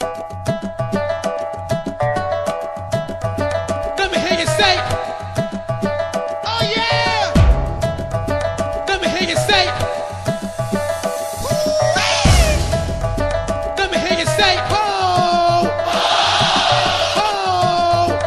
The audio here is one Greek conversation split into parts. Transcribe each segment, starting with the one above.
Let me hear you say, oh yeah. Let me hear you say, let me hear you say, oh, oh, oh,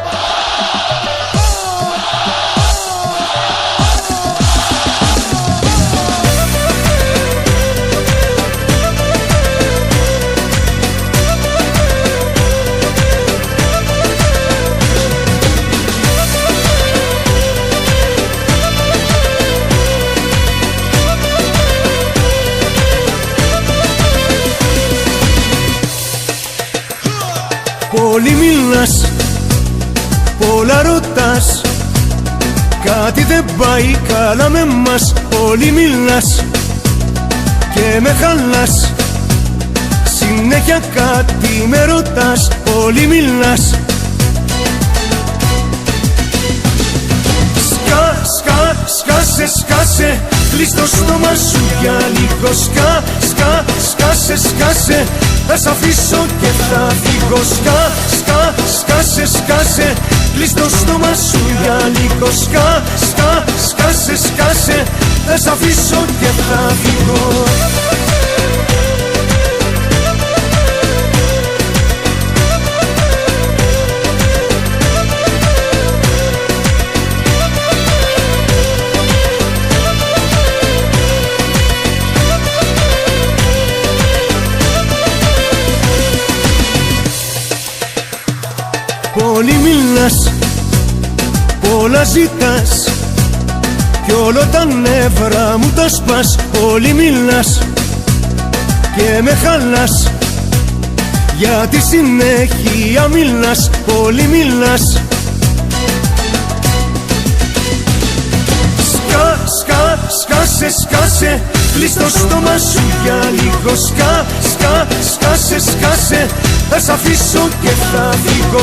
Πολύ μιλάς, πολλά ρωτάς, κάτι δεν πάει καλά με μας. Πολύ μιλάς και με χαλάς, συνέχεια κάτι με ρωτάς. Πολύ μιλάς. Σκάσε, κλείς το στόμα σου για λίγο. Σκάσε, θα σ' αφήσω και θα φύγω. Σκάσε, κλείς το στόμα σου για λίγο. Σκάσε, θα σ' αφήσω και θα φύγω. Πολύ μιλάς, πολλά ζητάς, κι όλο τα νεύρα μου τα σπάς. Πολύ μιλάς και με χαλάς, γιατί συνέχεια μιλάς. Πολύ μιλάς. Σκάσε, κλείς το στόμα σου για λίγο. Σκάσε, θα σ' αφήσω και θα φύγω.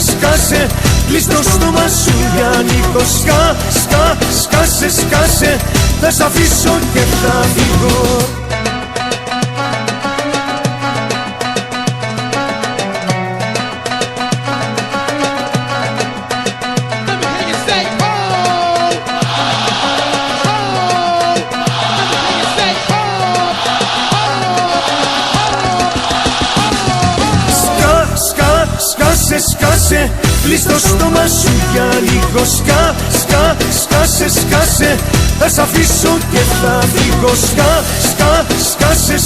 Σκάσε, κλείς το στόμα σου για λίγο. Σκάσε, θα σ' αφήσω και θα φύγω. Σκάσε, κλείς το στόμα σου για λίγο. Σκάσε, θα σ' αφήσω και θα φύγω.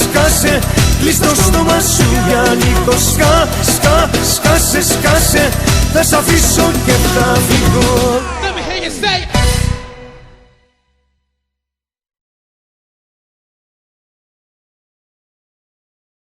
Σκάσε, κλείς το στόμα σου για λίγο. Σκάσε, θα σ' αφήσω και θα φύγω.